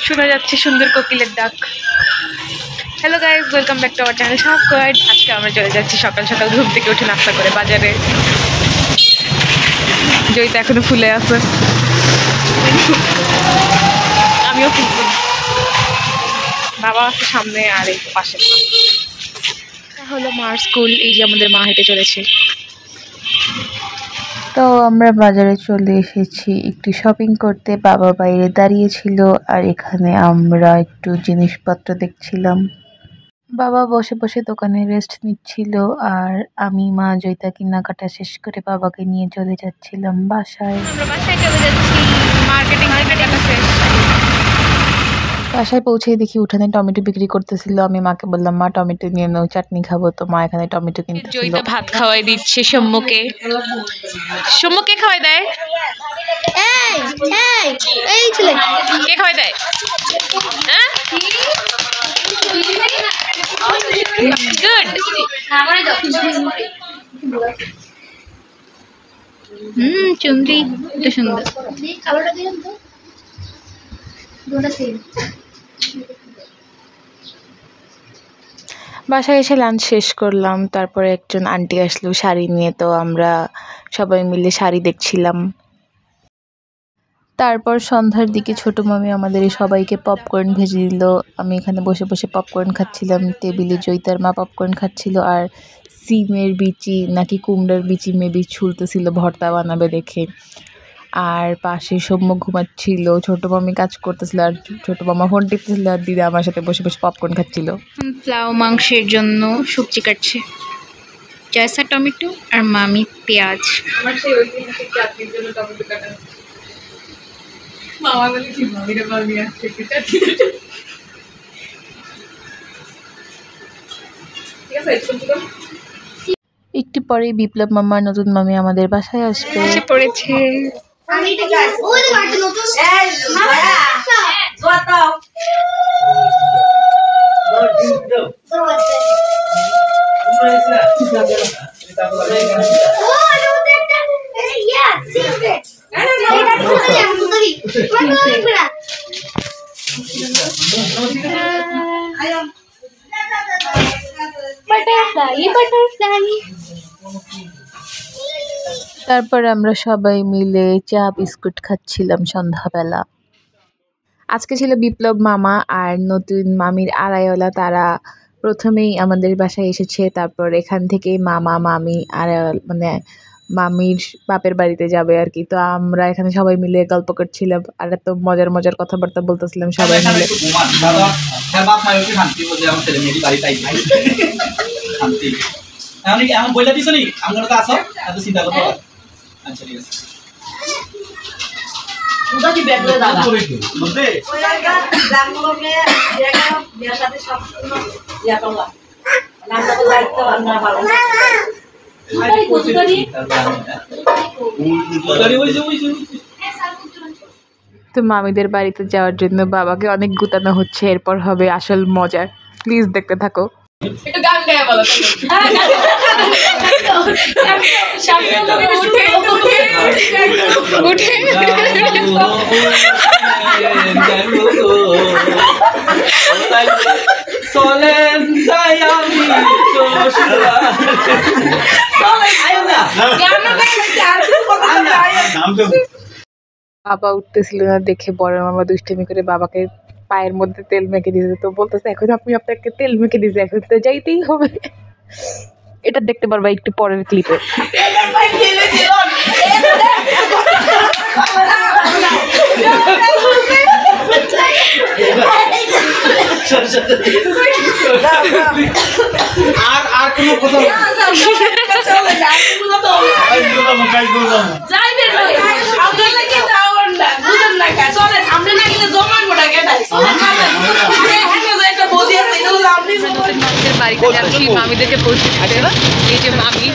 শোনা যাচ্ছে সুন্দর কোকিলের ডাক। Hello guys, welcome back to our channel সাহস গাইড। আজকে আমরা চলে যাচ্ছি সকাল সকাল ঘুম থেকে উঠে নাস্তা করে বাজারে। জয়িতা এখনো ফুলে আছে, আমিও ফুলছি। বাবা আছে সামনে আর এই পাশে হলো মার স্কুল। এই যে আমাদের মা হেঁটে চলেছে। তো আমরা বাজারে চলে এসেছি একটু শপিং করতে। বাবা বাইরে দাঁড়িয়েছিল আর এখানে আমরা একটু জিনিসপত্র দেখছিলাম। বাবা বসে বসে দোকানে রেস্ট নিচ্ছিল আর আমি মা জয়িতা কেনাকাটা শেষ করে বাবাকে নিয়ে চলে যাচ্ছিলাম বাসায়। আমরা বাসায় চলে যাচ্ছি, মার্কেটিং শেষ। বাসায় পৌঁছেই দেখি উঠানে টমেটো বিক্রি করতেছিল। আমি মাকে বললাম, মা টমেটো নিয়ে নাও, চাটনি খাবো। তো মা এখানে টমেটো কিনতেছিল। জয়িতা ভাত খাওয়াই দিচ্ছে সম্মুখে। সম্মুখে খাওয়াই দেয়, এই ছেলে কে খাওয়াই দেয়? গুড। চুমরি এটা সুন্দর। বাসায় এসে লাঞ্চ শেষ করলাম। তারপরে একজন আন্টি আসলো শাড়ি নিয়ে, তো আমরা সবাই মিলে শাড়ি দেখছিলাম। তারপর সন্ধ্যার দিকে ছোট মামি আমাদের সবাইকে পপকর্ন ভেজে দিল। আমি এখানে বসে বসে পপকর্ন খাচ্ছিলাম। টেবিলে জয়িতার মা পপকর্ন খাচ্ছিল আর সিমের বিচি নাকি কুমড়ার বিচি মেবি ছুলতেছিল ভর্তা বানাবে দেখে। আর পাশে সৌম্য ঘুমাচ্ছিল, ছোট মামি কাজ করতেছিল আর ছোট মামা ফোন টিপতেছিল আর দিদা আমার সাথে বসে বসে পপকর্ন খাচ্ছিল। পোলাও মাংসের জন্য সবজি কাটছে, জয়সা টমেটো আর মামি পেঁয়াজ। আমার সেই ঐতিহাসিক চাটনির জন্য টমেটো কাটা। মামা বলে কি মামিরা মাল নিয়ে আসছে ঠিক আছে। একটু পরে বিপ্লব মামা নতুন মামি আমাদের বাসায় আসবে। এসে পড়েছে। তারপর আমরা সবাই মিলে চা বিস্কুট খাচ্ছিলাম সন্ধ্যাবেলা। আজকে ছিল বিপ্লব মামা আর নতুন মামির আড়াইওয়ালা, তারা প্রথমেই আমাদের বাসায় এসেছে। তারপর এখান থেকেই মামা মামি মানে মামির বাপের বাড়িতে যাবে আর কি। তো আমরা এখানে সবাই মিলে গল্প করছিলাম আর এত মজার মজার কথাবার্তা বলতেছিলাম সবাই মিলে। তো মামিদের বাড়িতে যাওয়ার জন্য বাবাকে অনেক গুতানো হচ্ছে। এরপর হবে আসল মজা, প্লিজ দেখতে থাকো। বাবা উঠতেছিল না দেখে বড় মামা দুষ্টামি করে বাবাকে পায়ের মধ্যে তেল মেখে দিয়েছে। তো বলতেছে, এখন আপনি আপনাকে তেল মেখে দিয়েছে, এখন তো যাইতেই হবে। এটা দেখতে পারবা একটু পরের ক্লিপে। বাড়িতে যাচ্ছি মামিদেরকে পৌঁছে দিতে। এই যে মামি,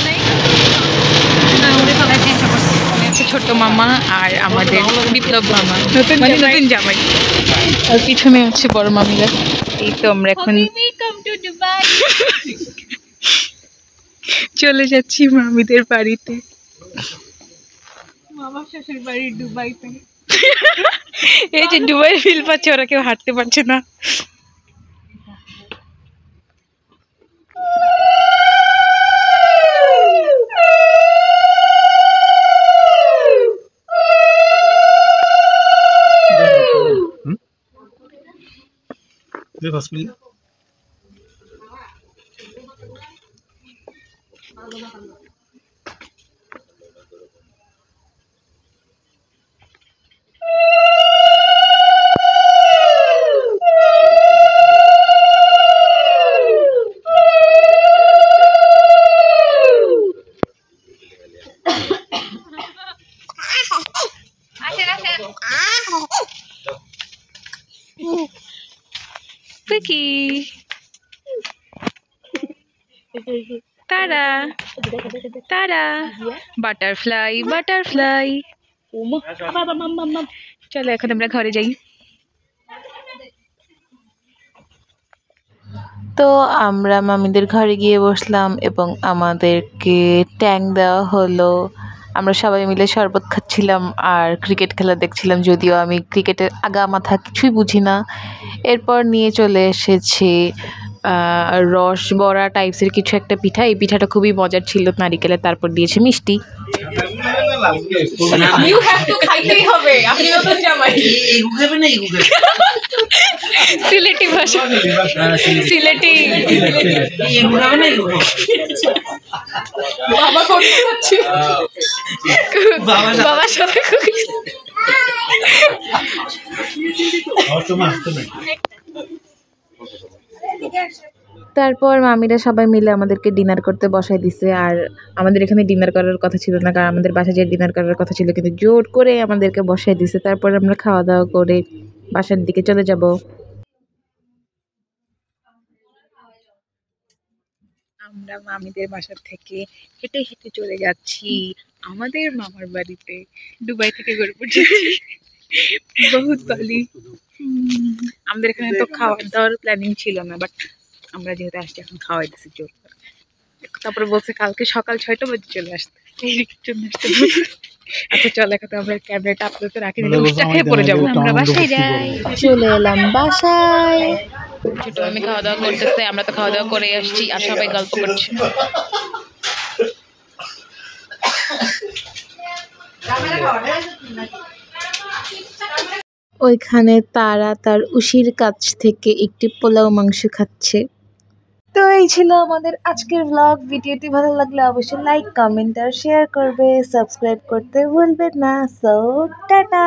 ছোট মামা আর আমাদের বিপ্লব মামা নতুন জামাই, আর পিছনে হচ্ছে বড় মামিরা। এই তো আমরা এখন চলে যাচ্ছি মামিদের বাড়িতে। মামা শ্বশুর বাড়ি দুবাইতে। এই যে ডুবাইয়ের ফিল পাচ্ছে, ওরা কেউ হাঁটতে পারছে না। Vicky. Tada. Tada. Butterfly, butterfly. চলো এখন আমরা ঘরে যাই। তো আমরা মামিদের ঘরে গিয়ে বসলাম এবং আমাদেরকে ট্যাং দেওয়া হলো। আমরা সবাই মিলে শরবত খাচ্ছিলাম আর ক্রিকেট খেলা দেখছিলাম, যদিও আমি ক্রিকেটের আগা মাথা কিছুই বুঝি না। এরপর নিয়ে চলে এসেছে রস বড়া টাইপসের কিছু একটা পিঠা। এই পিঠাটা খুবই মজার ছিল, নারিকেলের, তারপর দিয়েছে মিষ্টি। সিলেটি ভাষা, সিলেটি বাবার সাথে তারপর মামিরা সবাই মিলে আমাদেরকে ডিনার করতে বসাই দিছে। আর আমাদের এখানে ডিনার করার কথা ছিল না, কারণ আমাদের বাসায় যে ডিনার করার কথা ছিল, কিন্তু জোর করে আমাদেরকে বসাই দিছে। তারপর আমরা খাওয়া দাওয়া করে বাসার দিকে চলে যাব। আমরা মামিদের বাসা থেকে হেঁটে হেঁটে চলে যাচ্ছি আমাদের মামার বাড়িতে। দুবাই থেকে ঘুরে পড়ছি বহুত বালি। আমাদের এখানে তো খাওয়ার দাওয়ার প্ল্যানিং ছিল না, বাট আমরা যেহেতু আসছি এখন খাওয়াই দিচ্ছি জোর করে। তারপরে বলছে কালকে সকাল 6টা বাজে চলে আসতে। আচ্ছা চল, এখন তো আমরা ক্যামেরাটা আপনাদের রাখি দিলে উষ্টা খেয়ে পড়ে যাবো। আমরা বাসায় যাই। চলে এলাম বাসায়। ছোট আমি খাওয়া দাওয়া করতেছে, আমরা তো খাওয়া দাওয়া করে আসছি আর সবাই গল্প করছে। ওইখানে তারা তার উশির কাছ থেকে একটি পোলাও মাংস খাচ্ছে। তো এই ছিল আমাদের আজকের ব্লগ। ভিডিওটি ভালো লাগলে অবশ্যই লাইক, কমেন্ট আর শেয়ার করবে। সাবস্ক্রাইব করতে ভুলবেন না। So tata.